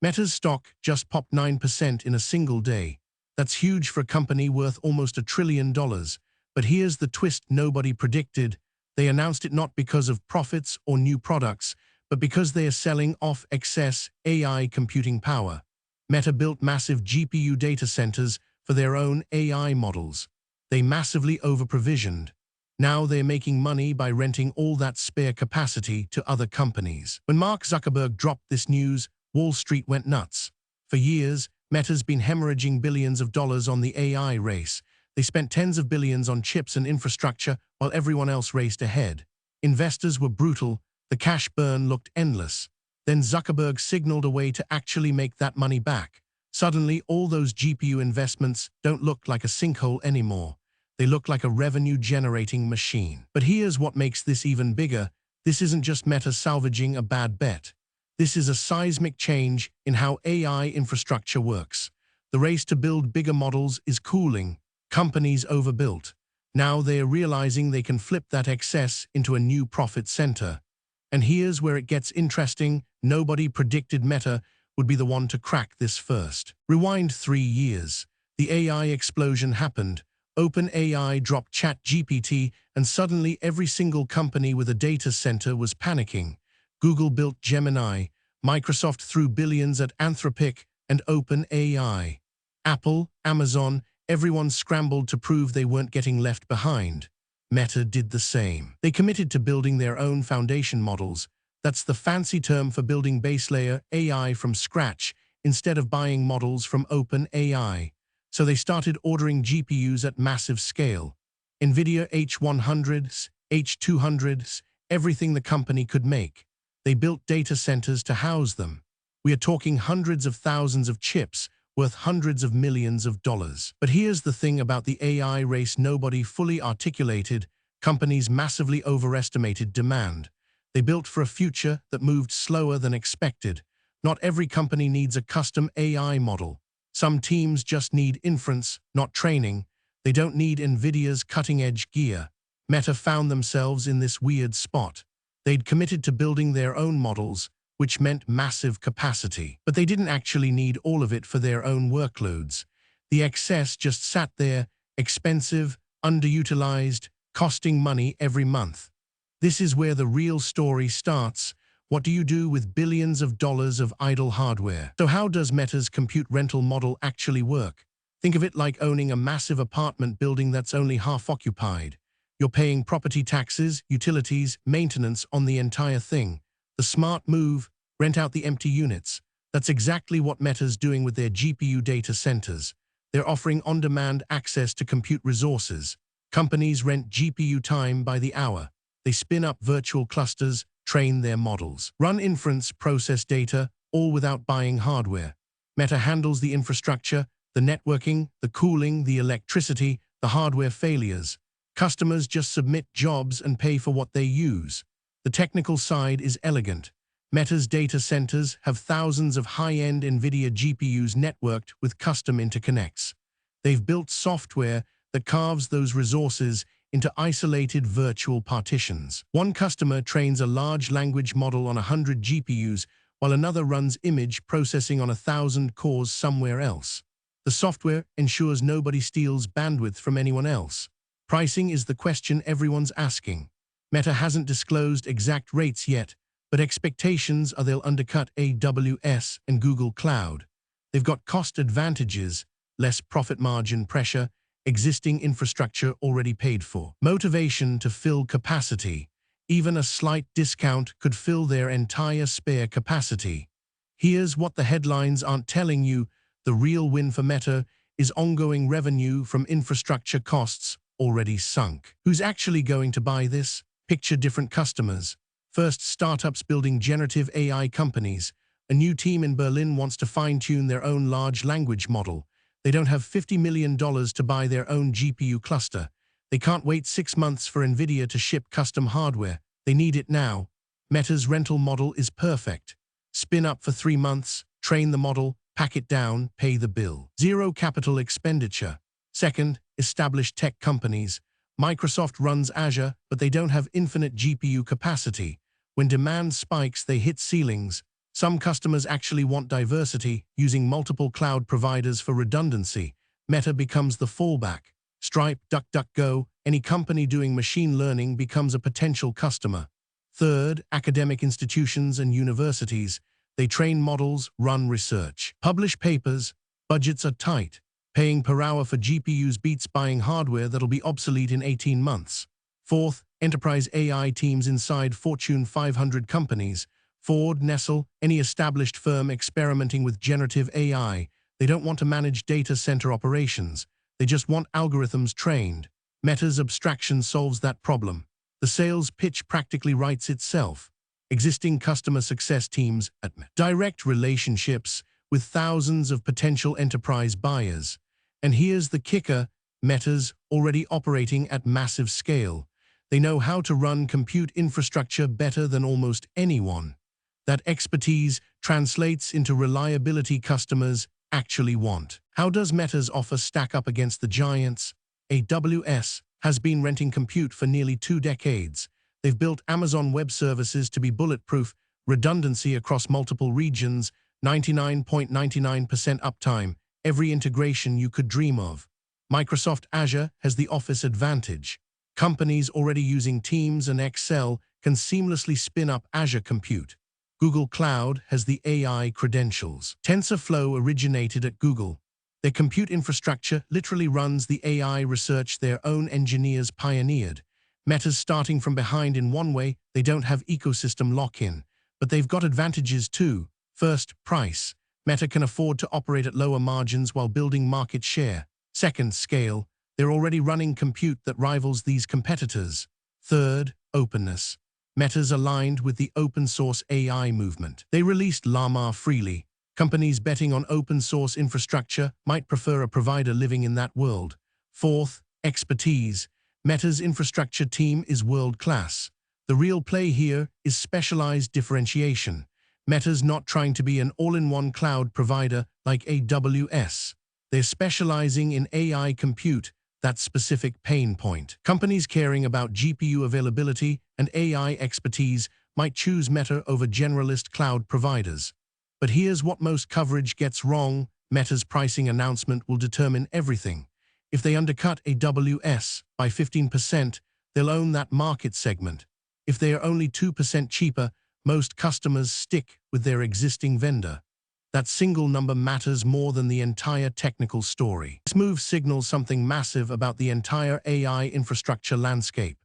Meta's stock just popped 9% in a single day. That's huge for a company worth almost $1 trillion. But here's the twist nobody predicted. They announced it not because of profits or new products, but because they are selling off excess AI computing power. Meta built massive GPU data centers for their own AI models. They massively over-provisioned. Now they're making money by renting all that spare capacity to other companies. When Mark Zuckerberg dropped this news, Wall Street went nuts. For years, Meta's been hemorrhaging billions of dollars on the AI race. They spent tens of billions on chips and infrastructure while everyone else raced ahead. Investors were brutal. The cash burn looked endless. Then Zuckerberg signaled a way to actually make that money back. Suddenly, all those GPU investments don't look like a sinkhole anymore. They look like a revenue-generating machine. But here's what makes this even bigger. This isn't just Meta salvaging a bad bet. This is a seismic change in how AI infrastructure works. The race to build bigger models is cooling. Companies overbuilt. Now they are realizing they can flip that excess into a new profit center. And here's where it gets interesting. Nobody predicted Meta would be the one to crack this first. Rewind 3 years. The AI explosion happened. OpenAI dropped ChatGPT, and suddenly every single company with a data center was panicking. Google built Gemini. Microsoft threw billions at Anthropic and OpenAI. Apple, Amazon, everyone scrambled to prove they weren't getting left behind. Meta did the same. They committed to building their own foundation models. That's the fancy term for building base layer AI from scratch instead of buying models from OpenAI. So they started ordering GPUs at massive scale. Nvidia H100s, H200s, everything the company could make. They built data centers to house them. We are talking hundreds of thousands of chips worth hundreds of millions of dollars. But here's the thing about the AI race nobody fully articulated. Companies massively overestimated demand. They built for a future that moved slower than expected. Not every company needs a custom AI model. Some teams just need inference, not training. They don't need Nvidia's cutting-edge gear. Meta found themselves in this weird spot. They'd committed to building their own models, which meant massive capacity. But they didn't actually need all of it for their own workloads. The excess just sat there, expensive, underutilized, costing money every month. This is where the real story starts. What do you do with billions of dollars of idle hardware? So how does Meta's compute rental model actually work? Think of it like owning a massive apartment building that's only half occupied. You're paying property taxes, utilities, maintenance on the entire thing. The smart move, rent out the empty units. That's exactly what Meta's doing with their GPU data centers. They're offering on-demand access to compute resources. Companies rent GPU time by the hour. They spin up virtual clusters, train their models, run inference, process data, all without buying hardware. Meta handles the infrastructure, the networking, the cooling, the electricity, the hardware failures. Customers just submit jobs and pay for what they use. The technical side is elegant. Meta's data centers have thousands of high-end Nvidia GPUs networked with custom interconnects. They've built software that carves those resources into isolated virtual partitions. One customer trains a large language model on 100 GPUs, while another runs image processing on 1,000 cores somewhere else. The software ensures nobody steals bandwidth from anyone else. Pricing is the question everyone's asking. Meta hasn't disclosed exact rates yet, but expectations are they'll undercut AWS and Google Cloud. They've got cost advantages, less profit margin pressure, existing infrastructure already paid for. Motivation to fill capacity. Even a slight discount could fill their entire spare capacity. Here's what the headlines aren't telling you. The real win for Meta is ongoing revenue from infrastructure costs already sunk. Who's actually going to buy this? Picture different customers. First, startups building generative AI companies. A new team in Berlin wants to fine-tune their own large language model. They don't have $50 million to buy their own GPU cluster. They can't wait 6 months for Nvidia to ship custom hardware. They need it now. Meta's rental model is perfect. Spin up for 3 months, train the model, pack it down, pay the bill. Zero capital expenditure. Second, established tech companies. Microsoft runs Azure, but they don't have infinite GPU capacity. When demand spikes, they hit ceilings. Some customers actually want diversity, using multiple cloud providers for redundancy. Meta becomes the fallback. Stripe, DuckDuckGo, any company doing machine learning becomes a potential customer. Third, academic institutions and universities. They train models, run research, publish papers. Budgets are tight. Paying per hour for GPUs beats buying hardware that'll be obsolete in 18 months. Fourth, enterprise AI teams inside Fortune 500 companies. Ford, Nestle, any established firm experimenting with generative AI. They don't want to manage data center operations. They just want algorithms trained. Meta's abstraction solves that problem. The sales pitch practically writes itself. Existing customer success teams at direct relationships with thousands of potential enterprise buyers. And here's the kicker, Meta's already operating at massive scale. They know how to run compute infrastructure better than almost anyone. That expertise translates into reliability customers actually want. How does Meta's offer stack up against the giants? AWS has been renting compute for nearly 2 decades. They've built Amazon Web Services to be bulletproof, redundancy across multiple regions, 99.99% uptime, every integration you could dream of. Microsoft Azure has the Office advantage. Companies already using Teams and Excel can seamlessly spin up Azure Compute. Google Cloud has the AI credentials. TensorFlow originated at Google. Their compute infrastructure literally runs the AI research their own engineers pioneered. Meta's starting from behind in one way, they don't have ecosystem lock-in. But they've got advantages too. First, price. Meta can afford to operate at lower margins while building market share. Second, scale. They're already running compute that rivals these competitors. Third, openness. Meta's aligned with the open-source AI movement. They released Llama freely. Companies betting on open-source infrastructure might prefer a provider living in that world. Fourth, expertise. Meta's infrastructure team is world-class. The real play here is specialized differentiation. Meta's not trying to be an all-in-one cloud provider like AWS. They're specializing in AI compute, that specific pain point. Companies caring about GPU availability and AI expertise might choose Meta over generalist cloud providers. But here's what most coverage gets wrong. Meta's pricing announcement will determine everything. If they undercut AWS by 15%, they'll own that market segment. If they are only 2% cheaper, most customers stick with their existing vendor. That single number matters more than the entire technical story. This move signals something massive about the entire AI infrastructure landscape.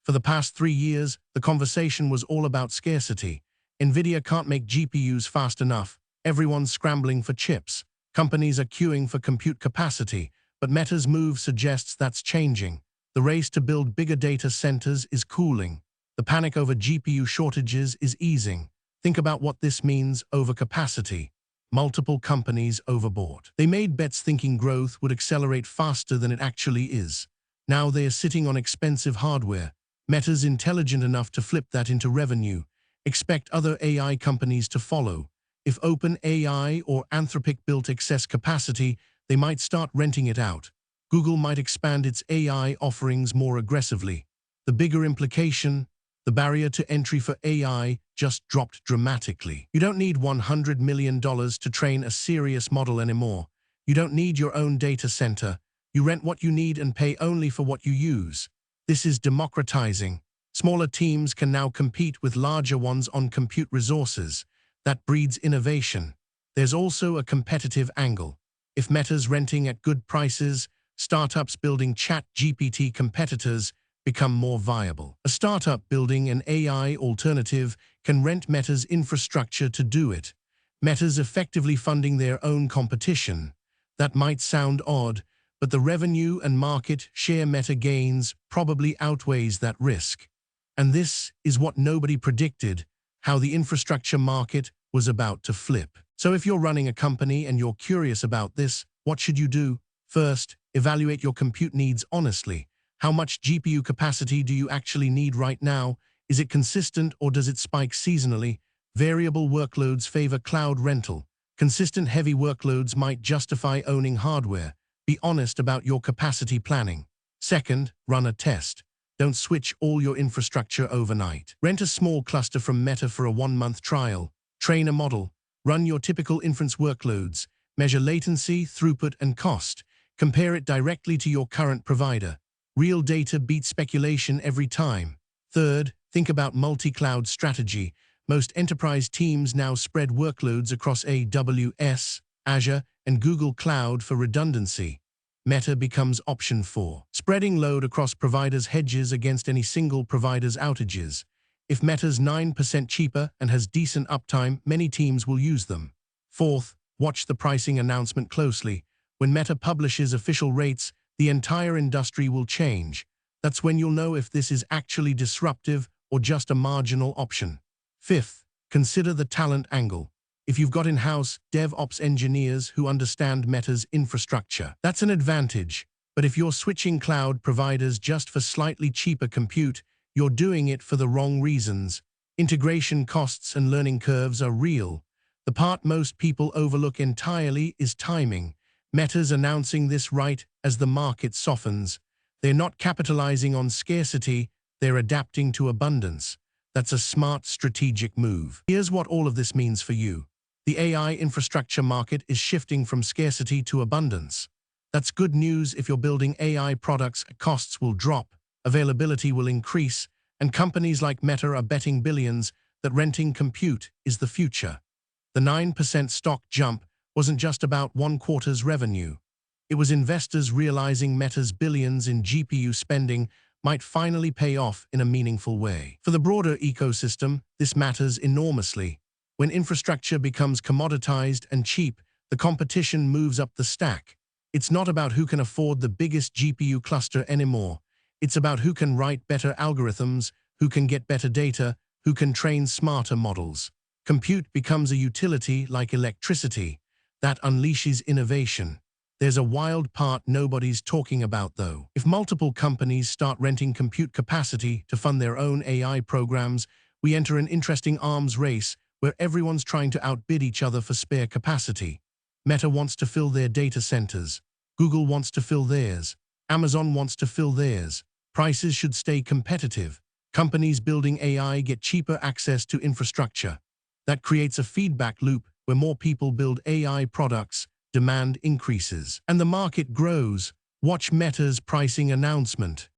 For the past 3 years, the conversation was all about scarcity. Nvidia can't make GPUs fast enough. Everyone's scrambling for chips. Companies are queuing for compute capacity, but Meta's move suggests that's changing. The race to build bigger data centers is cooling. The panic over GPU shortages is easing. Think about what this means: overcapacity. Multiple companies overbought. They made bets thinking growth would accelerate faster than it actually is. Now they are sitting on expensive hardware. Meta's intelligent enough to flip that into revenue. Expect other AI companies to follow. If OpenAI or Anthropic built excess capacity, they might start renting it out. Google might expand its AI offerings more aggressively. The bigger implication: the barrier to entry for AI just dropped dramatically. You don't need $100 million to train a serious model anymore. You don't need your own data center. You rent what you need and pay only for what you use. This is democratizing. Smaller teams can now compete with larger ones on compute resources. That breeds innovation. There's also a competitive angle. If Meta's renting at good prices, startups building ChatGPT competitors become more viable. A startup building an AI alternative can rent Meta's infrastructure to do it. Meta's effectively funding their own competition. That might sound odd, but the revenue and market share Meta gains probably outweighs that risk. And this is what nobody predicted: how the infrastructure market was about to flip. So if you're running a company and you're curious about this, what should you do? First, evaluate your compute needs honestly. How much GPU capacity do you actually need right now? Is it consistent or does it spike seasonally? Variable workloads favor cloud rental. Consistent heavy workloads might justify owning hardware. Be honest about your capacity planning. Second, run a test. Don't switch all your infrastructure overnight. Rent a small cluster from Meta for a 1-month trial. Train a model. Run your typical inference workloads. Measure latency, throughput, and cost. Compare it directly to your current provider. Real data beats speculation every time. Third, think about multi-cloud strategy. Most enterprise teams now spread workloads across AWS, Azure, and Google Cloud for redundancy. Meta becomes option 4. Spreading load across providers hedges against any single provider's outages. If Meta's 9% cheaper and has decent uptime, many teams will use them. Fourth, watch the pricing announcement closely. When Meta publishes official rates, the entire industry will change. That's when you'll know if this is actually disruptive or just a marginal option. Fifth, consider the talent angle. If you've got in-house DevOps engineers who understand Meta's infrastructure, that's an advantage. But if you're switching cloud providers just for slightly cheaper compute, you're doing it for the wrong reasons. Integration costs and learning curves are real. The part most people overlook entirely is timing. Meta's announcing this right as the market softens. They're not capitalizing on scarcity, they're adapting to abundance. That's a smart strategic move. Here's what all of this means for you. The AI infrastructure market is shifting from scarcity to abundance. That's good news if you're building AI products. Costs will drop, availability will increase, and companies like Meta are betting billions that renting compute is the future. The 9% stock jump wasn't just about one quarter's revenue. It was investors realizing Meta's billions in GPU spending might finally pay off in a meaningful way. For the broader ecosystem, this matters enormously. When infrastructure becomes commoditized and cheap, the competition moves up the stack. It's not about who can afford the biggest GPU cluster anymore. It's about who can write better algorithms, who can get better data, who can train smarter models. Compute becomes a utility like electricity that unleashes innovation. There's a wild part nobody's talking about, though. If multiple companies start renting compute capacity to fund their own AI programs, we enter an interesting arms race where everyone's trying to outbid each other for spare capacity. Meta wants to fill their data centers. Google wants to fill theirs. Amazon wants to fill theirs. Prices should stay competitive. Companies building AI get cheaper access to infrastructure. That creates a feedback loop where more people build AI products, demand increases, and the market grows. Watch Meta's pricing announcement.